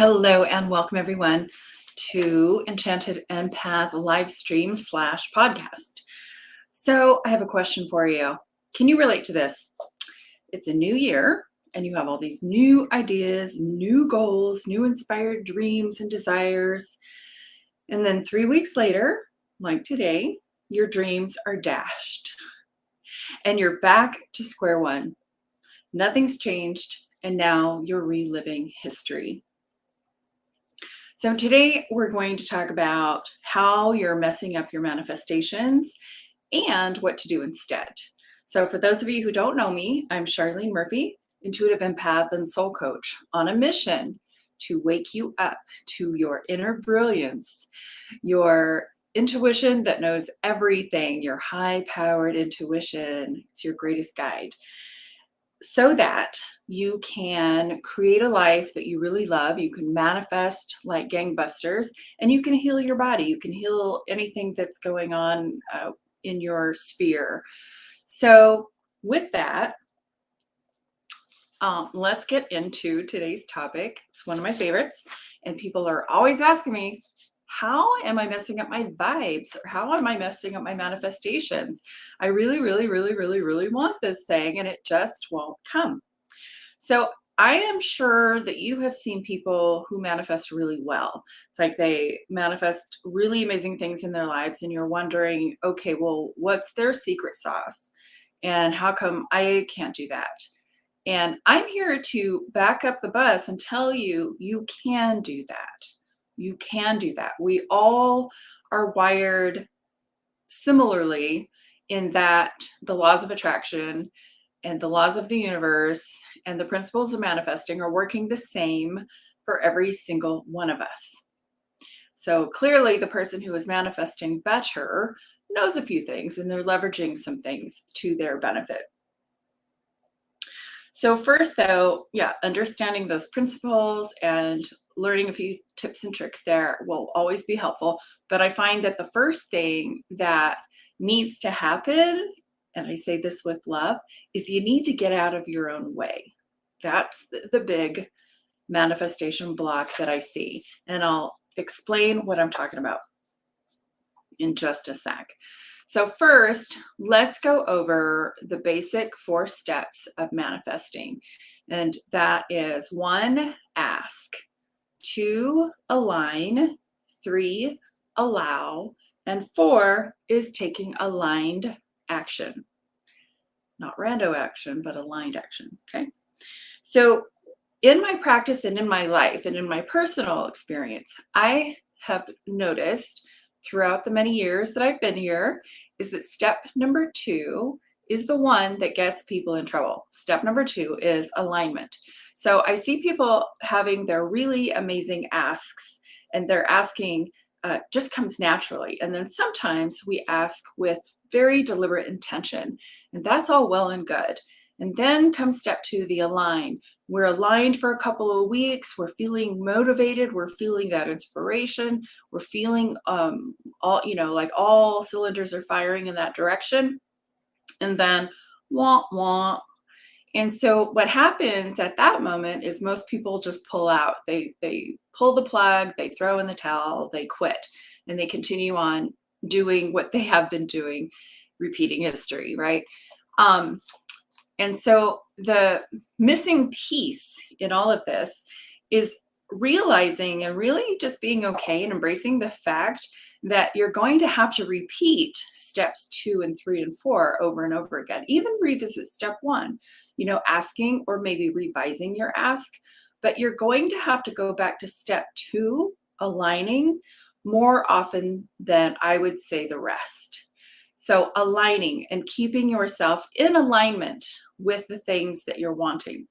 Hello and welcome everyone to Enchanted Empath live stream / podcast. So I have a question for you. Can you relate to this? It's a new year and you have all these new ideas, new goals, new inspired dreams and desires. And then 3 weeks later, like today, your dreams are dashed and you're back to square one. Nothing's changed and now you're reliving history. So today we're going to talk about how you're messing up your manifestations and what to do instead. So for those of you who don't know me, I'm Charlene Murphy, intuitive empath and soul coach on a mission to wake you up to your inner brilliance, your intuition that knows everything, your high-powered intuition. It's your greatest guide, so that you can create a life that you really love. You can manifest like gangbusters, and you can heal your body. You can heal anything that's going on in your sphere. So with that, let's get into today's topic. It's one of my favorites, and people are always asking me, how am I messing up my vibes? Or how am I messing up my manifestations? I really want this thing and it just won't come. So I am sure that you have seen people who manifest really well. It's like they manifest really amazing things in their lives and you're wondering, okay, well, what's their secret sauce? And how come I can't do that? And I'm here to back up the bus and tell you, you can do that. You can do that. We all are wired similarly in that the laws of attraction and the laws of the universe and the principles of manifesting are working the same for every single one of us. So clearly the person who is manifesting better knows a few things and they're leveraging some things to their benefit. So first though, understanding those principles and learning a few tips and tricks there will always be helpful. But I find that the first thing that needs to happen, and I say this with love, is you need to get out of your own way. That's the big manifestation block that I see. And I'll explain what I'm talking about in just a sec. So first, let's go over the basic 4 steps of manifesting. And that is 1, ask, 2, align, 3, allow, and 4 is taking aligned action. Not rando action, but aligned action, okay? So in my practice and in my life and in my personal experience, I have noticed throughout the many years that I've been here is that step number 2 is the one that gets people in trouble. Step number 2 is alignment. So I see people having their really amazing asks and their asking just comes naturally. And then sometimes we ask with very deliberate intention, and that's all well and good. And then comes step 2, the align. We're aligned for a couple of weeks. We're feeling motivated. We're feeling that inspiration. We're feeling all cylinders are firing in that direction. And then wah, wah. And so what happens at that moment is most people just pull out. They pull the plug, they throw in the towel, they quit, and they continue on doing what they have been doing, repeating history, right? And so the missing piece in all of this is realizing and really just being okay and embracing the fact that you're going to have to repeat steps 2 and 3 and 4 over and over again. Even revisit step 1, asking or maybe revising your ask, but you're going to have to go back to step 2, aligning, more often than I would say the rest. So aligning and keeping yourself in alignment with the things that you're wanting.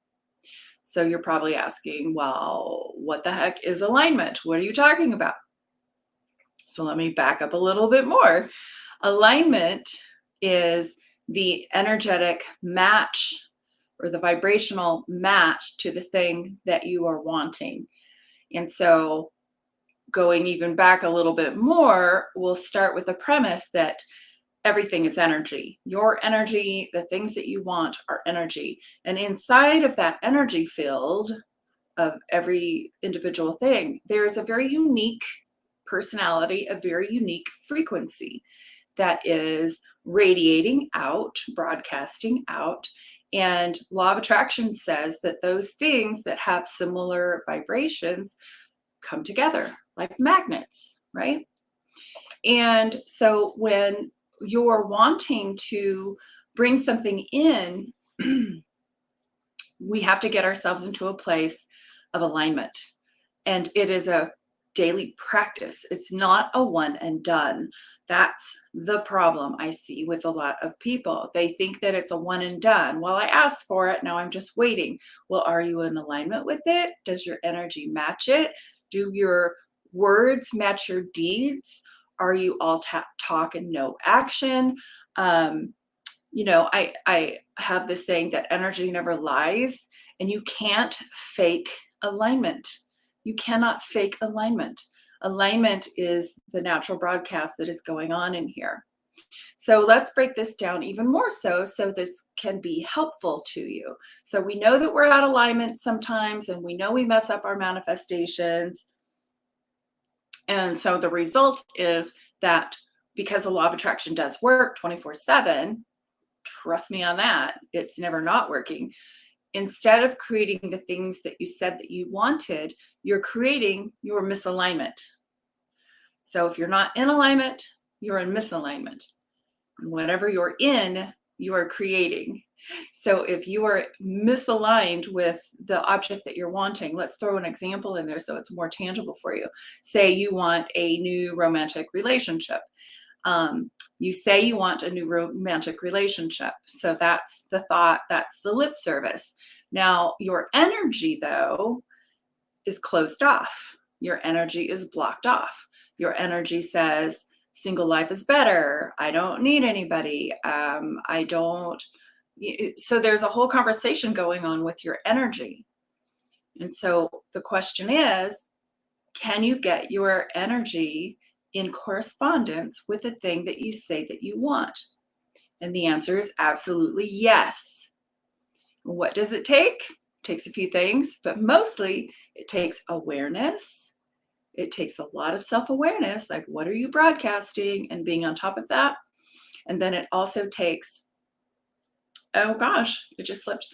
So you're probably asking, well, what the heck is alignment? What are you talking about? So let me back up a little bit more. Alignment is the energetic match or the vibrational match to the thing that you are wanting. And so going even back a little bit more, we'll start with the premise that everything is energy. Your energy, the things that you want are energy. And inside of that energy field of every individual thing, there's a very unique personality, a very unique frequency that is radiating out, broadcasting out. And law of attraction says that those things that have similar vibrations come together like magnets, right? And so when you're wanting to bring something in, we have to get ourselves into a place of alignment. And it is a daily practice. It's not a one and done. That's the problem I see with a lot of people. They think that it's a one and done. Well, I asked for it. Now I'm just waiting. Well, are you in alignment with it? Does your energy match it? Do your words match your deeds? Are you all talk and no action? I have this saying that energy never lies, and you can't fake alignment. You cannot fake alignment. Alignment is the natural broadcast that is going on in here. So let's break this down even more so this can be helpful to you. So we know that we're out of alignment sometimes, and we know we mess up our manifestations. And so the result is that because the law of attraction does work 24/7, trust me on that, it's never not working. Instead of creating the things that you said that you wanted, you're creating your misalignment. So if you're not in alignment, you're in misalignment. And whatever you're in, you are creating. So if you are misaligned with the object that you're wanting, let's throw an example in there so it's more tangible for you. Say you want a new romantic relationship. You say you want a new romantic relationship. So that's the thought, that's the lip service. Now, your energy, though, is closed off. Your energy is blocked off. Your energy says, single life is better. I don't need anybody. I don't. So there's a whole conversation going on with your energy. And so the question is, can you get your energy in correspondence with the thing that you say that you want? And the answer is absolutely yes. What does it take? It takes a few things, but mostly it takes awareness. It takes a lot of self-awareness, like what are you broadcasting and being on top of that. And then it also takes, oh gosh, it just slipped,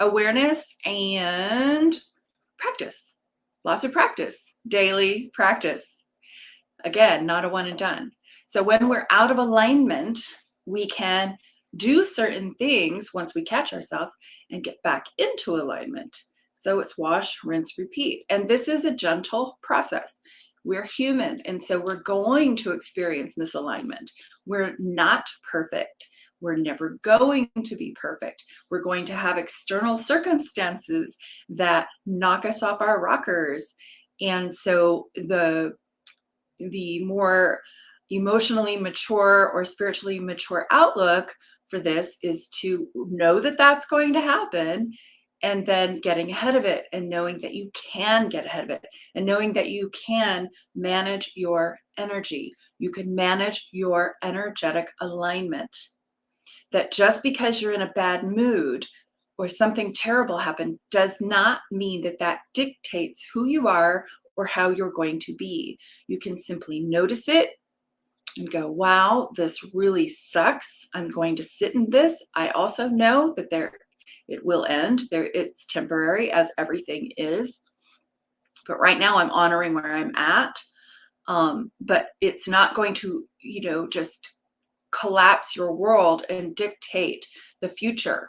awareness and practice. Lots of practice, daily practice. Again, not a one and done. So when we're out of alignment, we can do certain things once we catch ourselves and get back into alignment. So it's wash, rinse, repeat. And this is a gentle process. We're human, and so we're going to experience misalignment. We're not perfect. We're never going to be perfect. We're going to have external circumstances that knock us off our rockers. And so the more emotionally mature or spiritually mature outlook for this is to know that that's going to happen, and then getting ahead of it and knowing that you can get ahead of it and knowing that you can manage your energy. You can manage your energetic alignment. That just because you're in a bad mood or something terrible happened does not mean that that dictates who you are or how you're going to be. You can simply notice it and go, wow, this really sucks. I'm going to sit in this. I also know that it will end. It's temporary, as everything is. But right now I'm honoring where I'm at. But it's not going to, just collapse your world and dictate the future.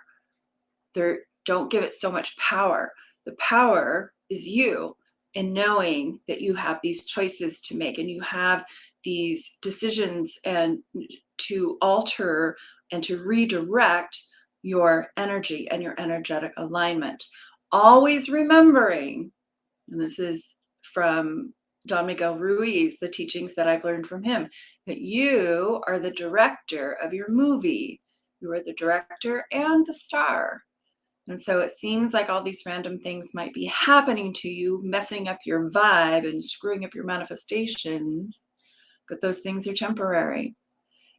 Don't give it so much power. The power is you, in knowing that you have these choices to make and you have these decisions and to alter and to redirect your energy and your energetic alignment. Always remembering, and this is from Don Miguel Ruiz, the teachings that I've learned from him, that you are the director of your movie. You are the director and the star. And so it seems like all these random things might be happening to you, messing up your vibe and screwing up your manifestations, but those things are temporary.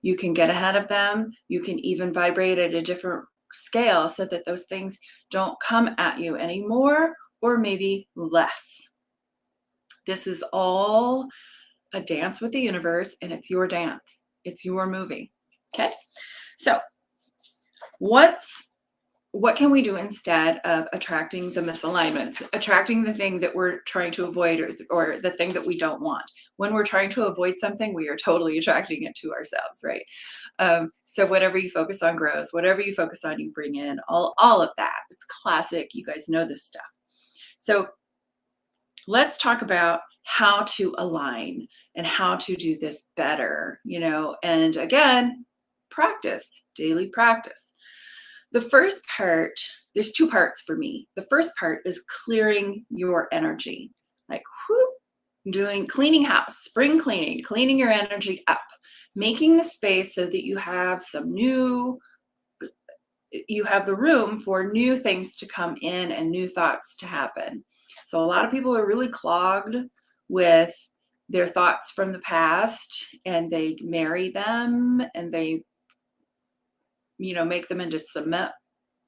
You can get ahead of them. You can even vibrate at a different scale so that those things don't come at you anymore or maybe less. This is all a dance with the universe, and it's your dance. It's your movie. Okay? So, what can we do instead of attracting the misalignments, attracting the thing that we're trying to avoid, or the thing that we don't want? When we're trying to avoid something, we are totally attracting it to ourselves, right? So whatever you focus on grows. Whatever you focus on, you bring in. All of that. It's classic. You guys know this stuff. So let's talk about how to align and how to do this better, and again, practice, daily practice. The first part, there's two parts for me. The first part is clearing your energy, like cleaning house, spring cleaning, cleaning your energy up, making the space so that you have you have the room for new things to come in and new thoughts to happen. So a lot of people are really clogged with their thoughts from the past, and they marry them and they make them into cement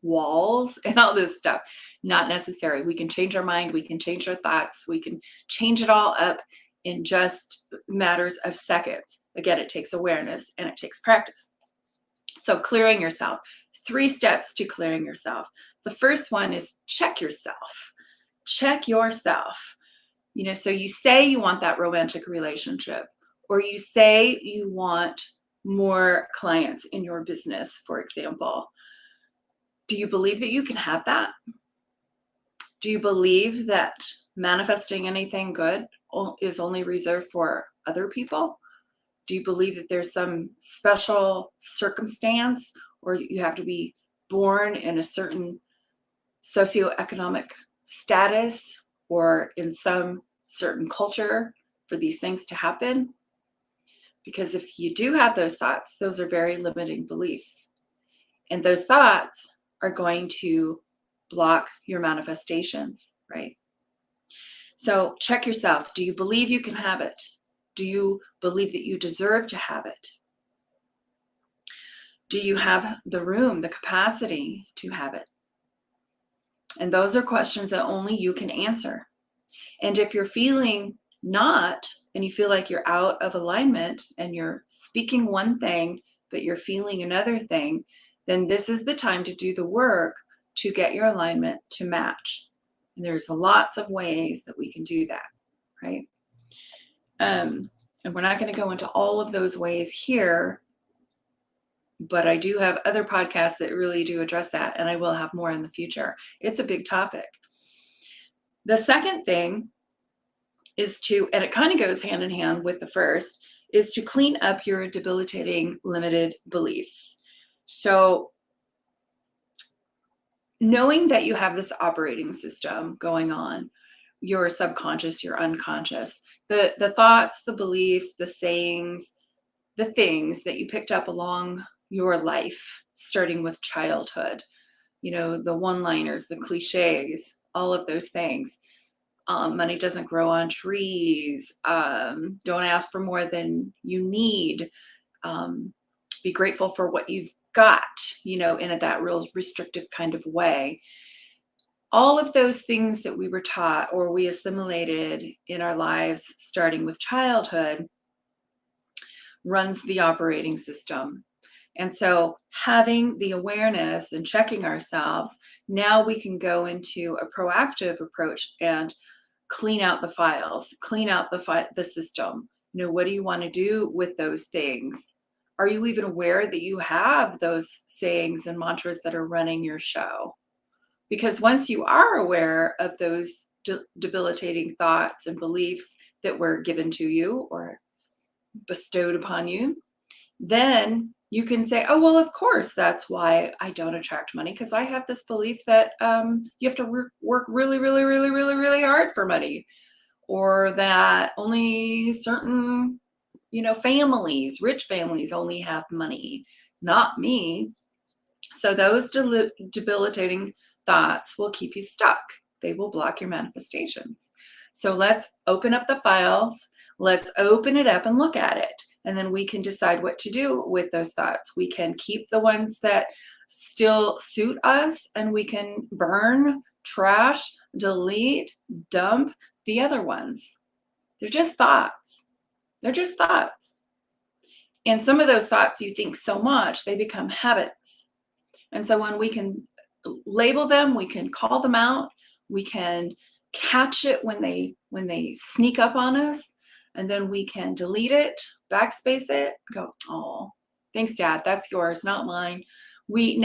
walls and all this stuff. Not necessary. We can change our mind, we can change our thoughts, we can change it all up in just matters of seconds. Again, it takes awareness and it takes practice. So clearing yourself. 3 steps to clearing yourself. The first one is check yourself. Check yourself. So you say you want that romantic relationship, or you say you want more clients in your business, for example. Do you believe that you can have that? Do you believe that manifesting anything good is only reserved for other people? Do you believe that there's some special circumstance, or you have to be born in a certain socioeconomic status or in some certain culture for these things to happen? Because if you do have those thoughts, those are very limiting beliefs. And those thoughts are going to block your manifestations, right? So check yourself. Do you believe you can have it? Do you believe that you deserve to have it? Do you have the room, the capacity to have it? And those are questions that only you can answer. And if you're feeling not, and you feel like you're out of alignment and you're speaking one thing, but you're feeling another thing, then this is the time to do the work to get your alignment to match. And there's lots of ways that we can do that, right? And we're not going to go into all of those ways here, but I do have other podcasts that really do address that, and I will have more in the future. It's a big topic. The second thing is and it kind of goes hand in hand with the first, is to clean up your debilitating limited beliefs. So knowing that you have this operating system going on, your subconscious, your unconscious, the thoughts, the beliefs, the sayings, the things that you picked up along your life, starting with childhood, the one-liners, the cliches, all of those things. Money doesn't grow on trees. Don't ask for more than you need. Be grateful for what you've got, in that real restrictive kind of way. All of those things that we were taught or we assimilated in our lives, starting with childhood, runs the operating system. And so having the awareness and checking ourselves, now we can go into a proactive approach and clean out the files, clean out the system. What do you want to do with those things? Are you even aware that you have those sayings and mantras that are running your show? Because once you are aware of those debilitating thoughts and beliefs that were given to you or bestowed upon you, then you can say, oh, well, of course, that's why I don't attract money, because I have this belief that you have to work really, really, really, really, really hard for money, or that only certain, families, rich families only have money, not me. So those debilitating thoughts will keep you stuck. They will block your manifestations. So let's open up the files. Let's open it up and look at it. And then we can decide what to do with those thoughts. We can keep the ones that still suit us, and we can burn, trash, delete, dump the other ones. They're just thoughts. They're just thoughts. And some of those thoughts you think so much, they become habits. And so when we can label them, we can call them out, we can catch it when they sneak up on us, and then we can delete it, backspace it, go, oh, thanks, Dad. That's yours, not mine. We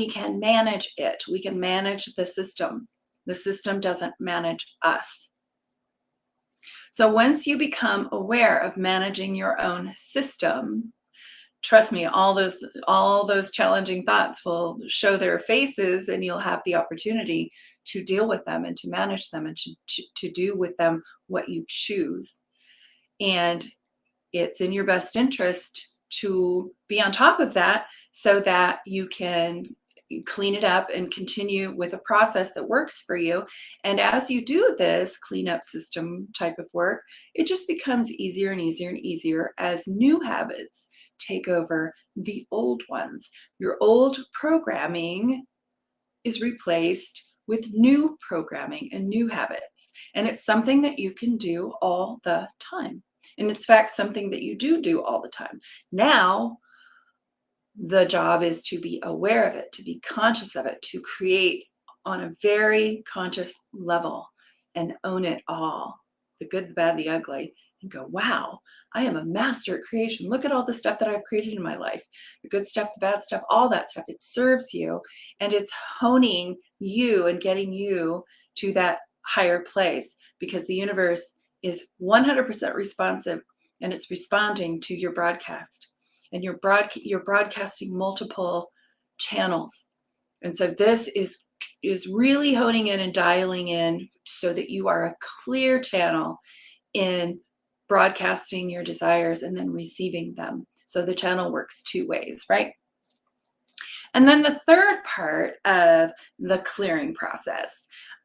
can manage it. We can manage the system. The system doesn't manage us. So once you become aware of managing your own system, trust me, all those challenging thoughts will show their faces, and you'll have the opportunity to deal with them and to manage them and to do with them what you choose. And it's in your best interest to be on top of that so that you can clean it up and continue with a process that works for you. And as you do this cleanup system type of work, it just becomes easier and easier and easier as new habits take over the old ones. Your old programming is replaced with new programming and new habits. And it's something that you can do all the time. And it's in fact something that you do all the time. Now, the job is to be aware of it, to be conscious of it, to create on a very conscious level and own it all, the good, the bad, the ugly, and go, wow, I am a master at creation. Look at all the stuff that I've created in my life, the good stuff, the bad stuff, all that stuff. It serves you, and it's honing you and getting you to that higher place, because the universe is 100% responsive, and it's responding to your broadcast. And you're broadcasting multiple channels. And so this is really honing in and dialing in so that you are a clear channel in broadcasting your desires and then receiving them. So the channel works two ways, right? And then the third part of the clearing process,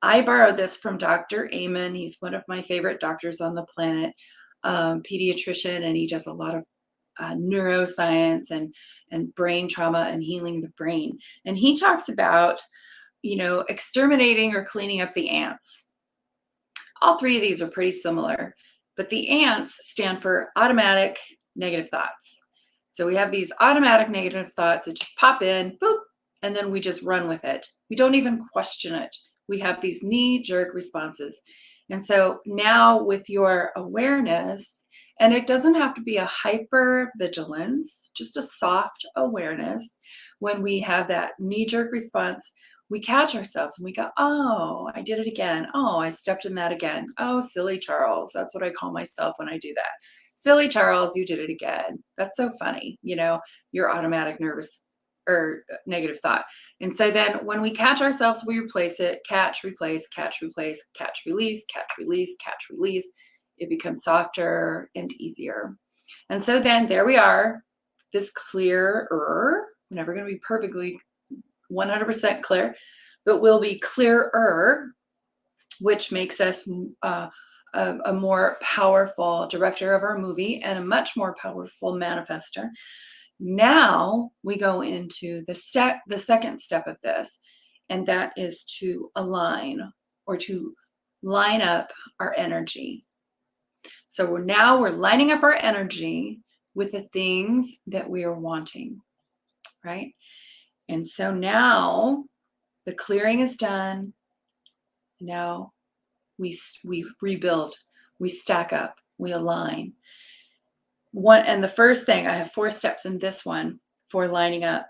I borrowed this from Dr. Amen. He's one of my favorite doctors on the planet, pediatrician, and he does a lot of neuroscience and brain trauma and healing the brain. And he talks about, exterminating or cleaning up the ants. All three of these are pretty similar, but the ants stand for automatic negative thoughts. So we have these automatic negative thoughts that just pop in, boop, and then we just run with it. We don't even question it. We have these knee-jerk responses. And so now with your awareness, and it doesn't have to be a hyper vigilance, just a soft awareness. When we have that knee-jerk response, we catch ourselves and we go, oh, I did it again. Oh, I stepped in that again. Oh, silly Charles. That's what I call myself when I do that. Silly Charles, you did it again. That's so funny. Your automatic nervous or negative thought. And so then when we catch ourselves, we replace it, catch, replace, catch, replace, catch, release, catch, release, catch, release. It becomes softer and easier. And so then there we are, this clearer, never going to be perfectly 100% clear, but will be clearer, which makes us a more powerful director of our movie and a much more powerful manifester. Now we go into the second step of this, and that is to align or to line up our energy. So we're lining up our energy with the things that we are wanting, right? And so now the clearing is done. Now we rebuild, we stack up, we align. And the first thing, I have 4 steps in this one for lining up,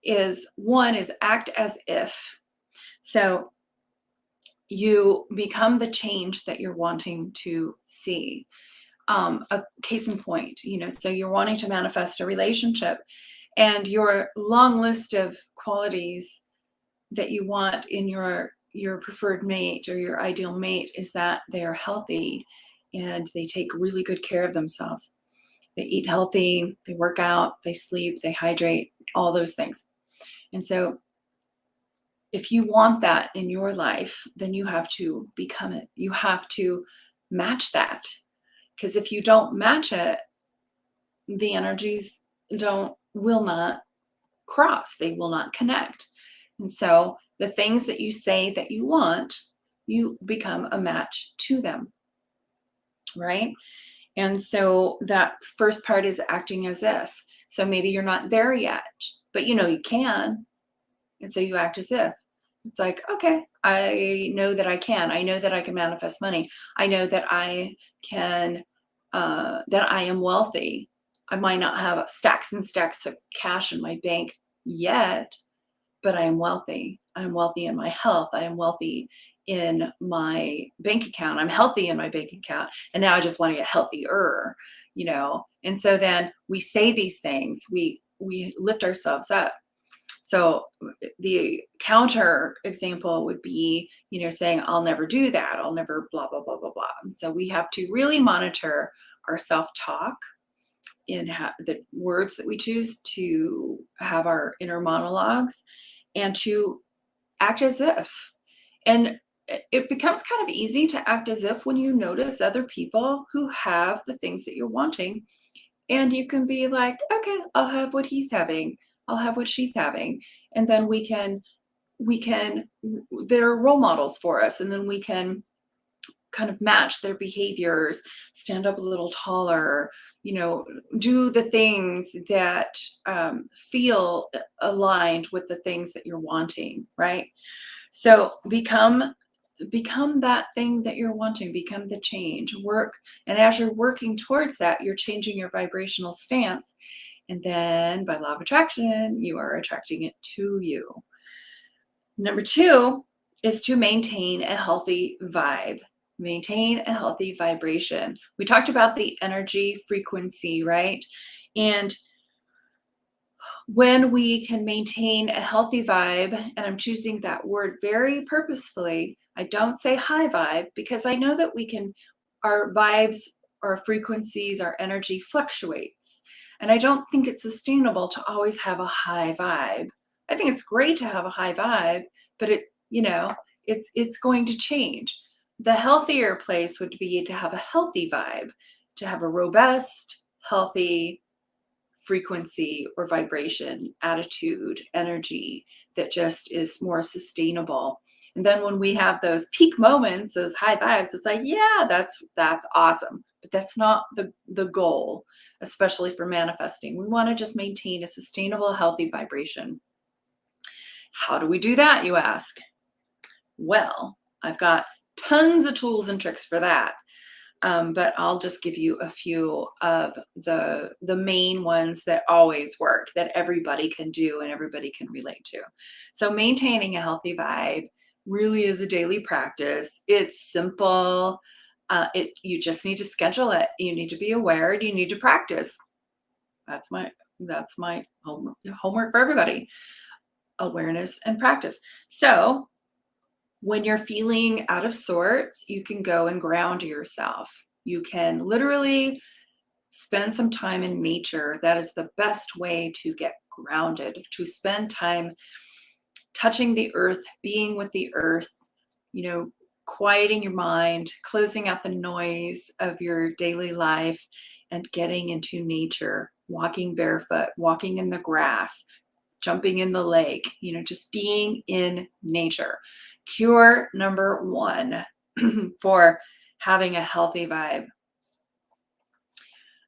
is one is act as if. So you become the change that you're wanting to see. A case in point, so you're wanting to manifest a relationship, and your long list of qualities that you want in your preferred mate or your ideal mate is that they are healthy and they take really good care of themselves. They eat healthy, they work out, they sleep, they hydrate, all those things. And so if you want that in your life, then you have to become it. You have to match that. Because if you don't match it, the energies will not cross, they will not connect. And so the things that you say that you want, you become a match to them, right? And so that first part is acting as if. So maybe you're not there yet, but you know you can. And so you act as if. It's like, okay, I know that I can. I know that I can manifest money. I know that I can, that I am wealthy. I might not have stacks and stacks of cash in my bank yet, but I am wealthy. I'm wealthy in my health. I am wealthy in my bank account. I'm healthy in my bank account. And now I just want to get healthier, you know? And so then we say these things, we lift ourselves up. So the counter example would be, you know, saying, I'll never do that. I'll never blah, blah, blah, blah, blah. And so we have to really monitor our self-talk in the words that we choose to have our inner monologues and to act as if. And it becomes kind of easy to act as if when you notice other people who have the things that you're wanting. And you can be like, okay, I'll have what he's having. I'll have what she's having. And then we can, they're role models for us. And then we can kind of match their behaviors, stand up a little taller, you know, do the things that feel aligned with the things that you're wanting, right? So become that thing that you're wanting, become the change, work. And as you're working towards that, you're changing your vibrational stance. And then by law of attraction, you are attracting it to you. Number two is to maintain a healthy vibe. Maintain a healthy vibration. We talked about the energy frequency, right? And when we can maintain a healthy vibe, and I'm choosing that word very purposefully, I don't say high vibe because I know that our vibes, our frequencies, our energy fluctuates. And I don't think it's sustainable to always have a high vibe. I think it's great to have a high vibe, but it's going to change. The healthier place would be to have a healthy vibe, to have a robust, healthy frequency or vibration, attitude, energy that just is more sustainable. And then when we have those peak moments, those high vibes, it's like, yeah, that's awesome. But that's not the goal, especially for manifesting. We want to just maintain a sustainable, healthy vibration. How do we do that, you ask? Well, I've got tons of tools and tricks for that. But I'll just give you a few of the main ones that always work, that everybody can do and everybody can relate to. So maintaining a healthy vibe really is a daily practice. It's simple. You just need to schedule it. You need to be aware. You need to practice. That's my homework for everybody. Awareness and practice. So when you're feeling out of sorts, you can go and ground yourself. You can literally spend some time in nature. That is the best way to get grounded, to spend time touching the earth, being with the earth, you know, quieting your mind, closing out the noise of your daily life, and getting into nature, walking barefoot, walking in the grass, jumping in the lake, just being in nature. Cure number one for having a healthy vibe.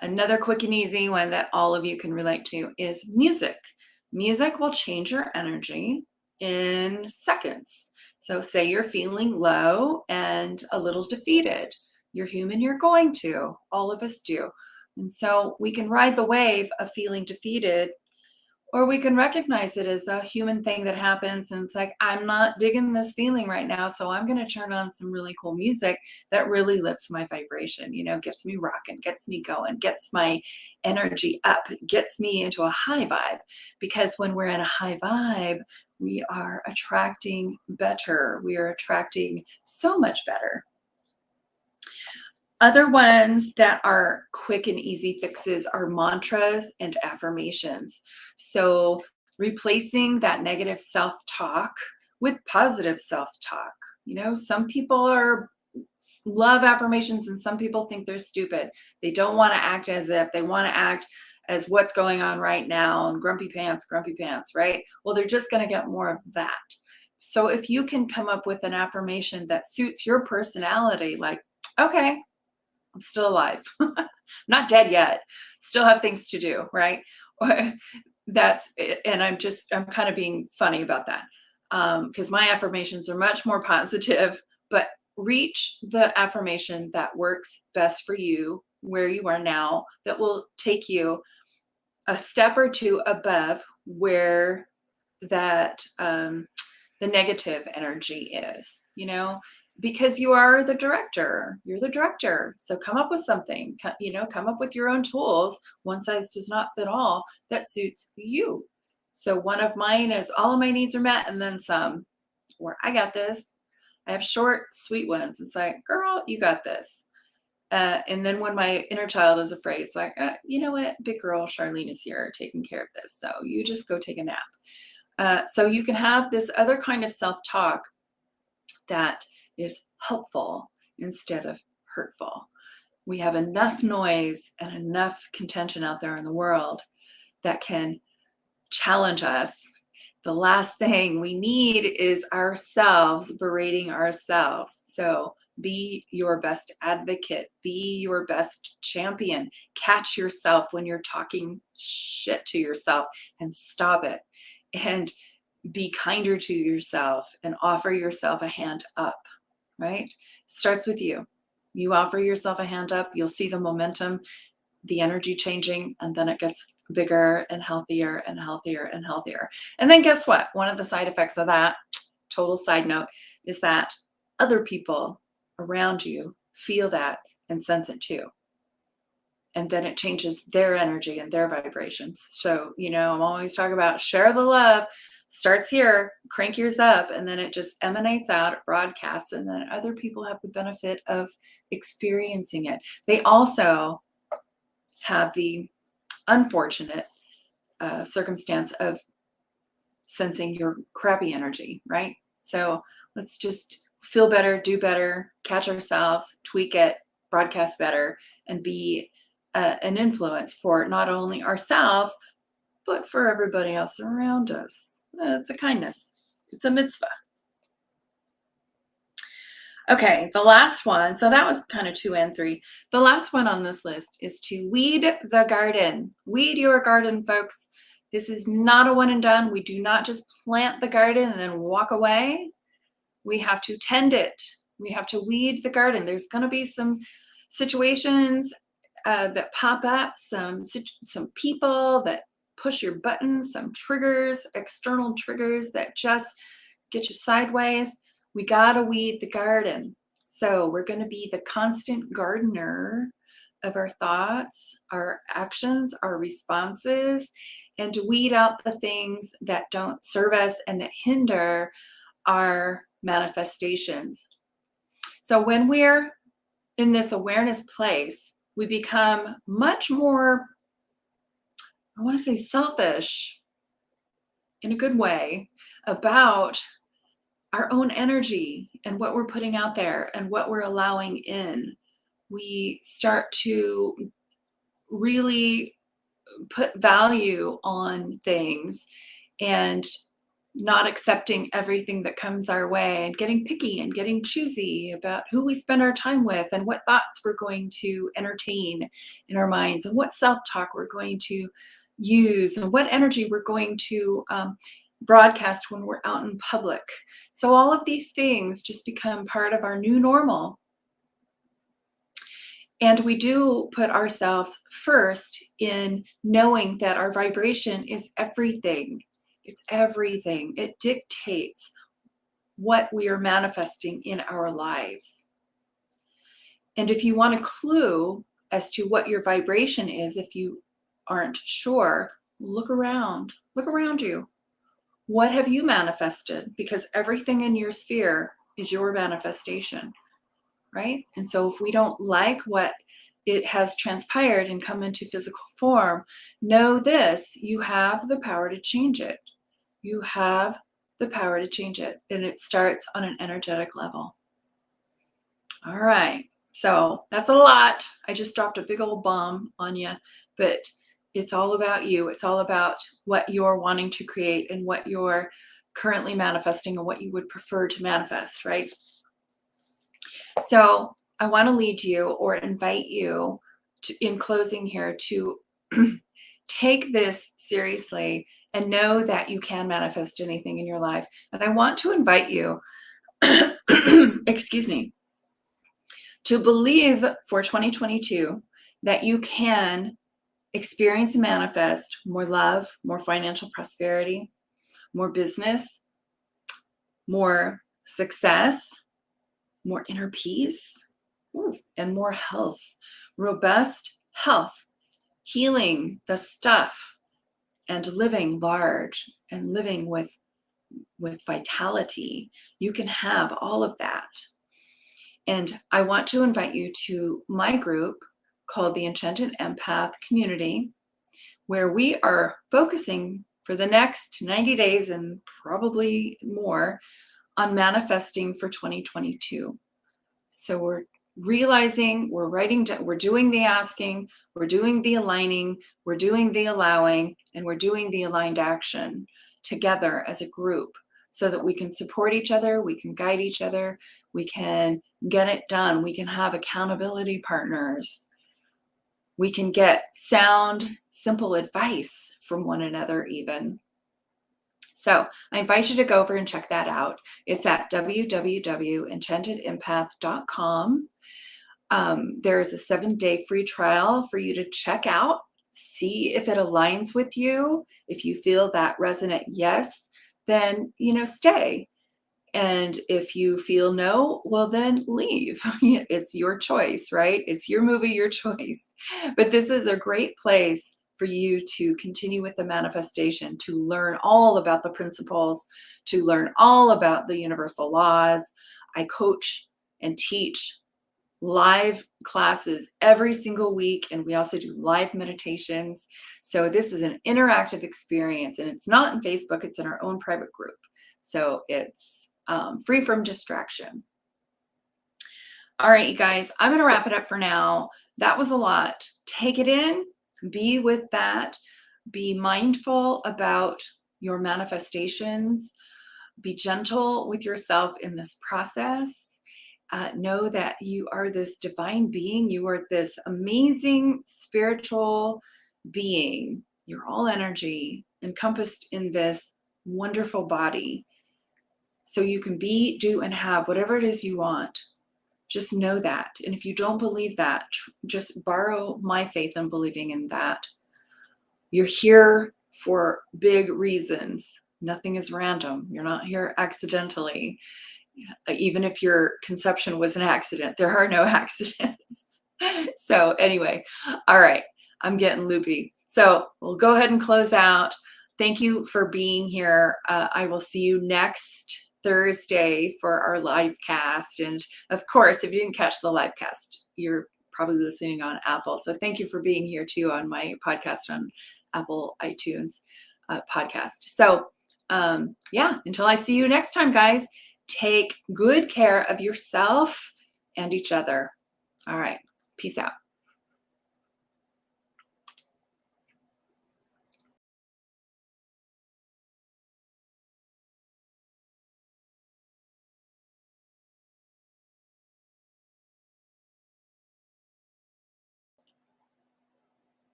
Another quick and easy one that all of you can relate to is music. Music will change your energy in seconds. So say you're feeling low and a little defeated. You're human, you're going to. All of us do. And so we can ride the wave of feeling defeated, or we can recognize it as a human thing that happens. And it's like, I'm not digging this feeling right now. So I'm going to turn on some really cool music that really lifts my vibration, gets me rocking, gets me going, gets my energy up, gets me into a high vibe. Because when we're in a high vibe, we are attracting better. We are attracting so much better. Other ones that are quick and easy fixes are mantras and affirmations. So replacing that negative self-talk with positive self-talk. Some people love affirmations and some people think they're stupid. They don't want to act as if, they want to act as what's going on right now and grumpy pants, right? Well, they're just going to get more of that. So if you can come up with an affirmation that suits your personality, like, okay, I'm still alive, not dead yet, still have things to do, right? That's it. And I'm kind of being funny about that, because my affirmations are much more positive, but reach the affirmation that works best for you where you are now, that will take you a step or two above where that the negative energy is, because you are the director. You're the director. So come up with something, come up with your own tools. One size does not fit all, that suits you. So one of mine is all of my needs are met and then some, or I got this. I have short, sweet ones. It's like, girl, you got this. And then when my inner child is afraid, it's like, you know what? Big girl Charlene is here taking care of this. So you just go take a nap. So you can have this other kind of self-talk that is helpful instead of hurtful. We have enough noise and enough contention out there in the world that can challenge us. The last thing we need is ourselves berating ourselves. So be your best advocate, be your best champion. Catch yourself when you're talking shit to yourself and stop it. And be kinder to yourself and offer yourself a hand up, right? Starts with you. You offer yourself a hand up, you'll see the momentum, the energy changing, and then it gets bigger and healthier and healthier and healthier. And then guess what? One of the side effects of that, total side note, is that other people around you feel that and sense it too. And then it changes their energy and their vibrations. So, I'm always talking about share the love, starts here, crank yours up, and then it just emanates out, it broadcasts, and then other people have the benefit of experiencing it. They also have the unfortunate circumstance of sensing your crappy energy, right? So let's just feel better, do better, catch ourselves, tweak it, broadcast better, and be an influence for not only ourselves, but for everybody else around us. It's a kindness. It's a mitzvah. Okay, the last one. So that was kind of 2 and 3. The last one on this list is to weed the garden. Weed your garden, folks. This is not a one and done. We do not just plant the garden and then walk away. We have to tend it. We have to weed the garden. There's going to be some situations that pop up, some people that push your buttons, some triggers, external triggers that just get you sideways. We got to weed the garden. So we're going to be the constant gardener of our thoughts, our actions, our responses, and to weed out the things that don't serve us and that hinder our manifestations. So when we're in this awareness place, we become much more, I want to say, selfish in a good way about our own energy and what we're putting out there and what we're allowing in. We start to really put value on things and not accepting everything that comes our way, and getting picky and getting choosy about who we spend our time with and what thoughts we're going to entertain in our minds and what self-talk we're going to use and what energy we're going to broadcast when we're out in public. So all of these things just become part of our new normal. And we do put ourselves first in knowing that our vibration is everything. It's everything. It dictates what we are manifesting in our lives. And if you want a clue as to what your vibration is, if you aren't sure, look around. Look around you. What have you manifested? Because everything in your sphere is your manifestation, right? And so if we don't like what it has transpired and come into physical form, know this: you have the power to change it. You have the power to change it. And it starts on an energetic level. All right. So that's a lot. I just dropped a big old bomb on you. But it's all about you. It's all about what you're wanting to create and what you're currently manifesting and what you would prefer to manifest, right? So I want to lead you or invite you to, in closing here, to take this seriously and know that you can manifest anything in your life. And I want to invite you, excuse me, to believe for 2022 that you can experience and manifest more love, more financial prosperity, more business, more success, more inner peace, and more health, robust health, healing the stuff, and living large and living with vitality. You can have all of that. And I want to invite you to my group called the Enchanted Empath Community, where we are focusing for the next 90 days and probably more on manifesting for 2022. So we're realizing, we're writing down, we're doing the asking, we're doing the aligning, we're doing the allowing, and we're doing the aligned action together as a group so that we can support each other, we can guide each other, we can get it done, we can have accountability partners, we can get sound, simple advice from one another even. So I invite you to go over and check that out. It's at www.enchantederempath.com. There is a 7-day free trial for you to check out, see if it aligns with you. If you feel that resonant yes, then stay. And if you feel no, well, then leave. It's your choice, right? It's your movie, your choice. But this is a great place for you to continue with the manifestation, to learn all about the principles, to learn all about the universal laws. I coach and teach live classes every single week, and we also do live meditations. So this is an interactive experience, and it's not in Facebook, it's in our own private group. So it's free from distraction. All right, you guys, I'm going to wrap it up for now. That was a lot. Take it in, be with that, be mindful about your manifestations, be gentle with yourself in this process. Know that you are this divine being. You are this amazing spiritual being. You're all energy encompassed in this wonderful body. So you can be, do, and have whatever it is you want. Just know that. And if you don't believe that, just borrow my faith in believing in that. You're here for big reasons. Nothing is random. You're not here accidentally. Even if your conception was an accident, there are no accidents. So anyway, all right, I'm getting loopy. So we'll go ahead and close out. Thank you for being here. I will see you next Thursday for our live cast. And of course, if you didn't catch the live cast, you're probably listening on Apple. So thank you for being here too on my podcast on Apple iTunes podcast. So yeah, until I see you next time, guys, take good care of yourself and each other. All right. Peace out.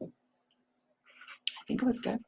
I think it was good.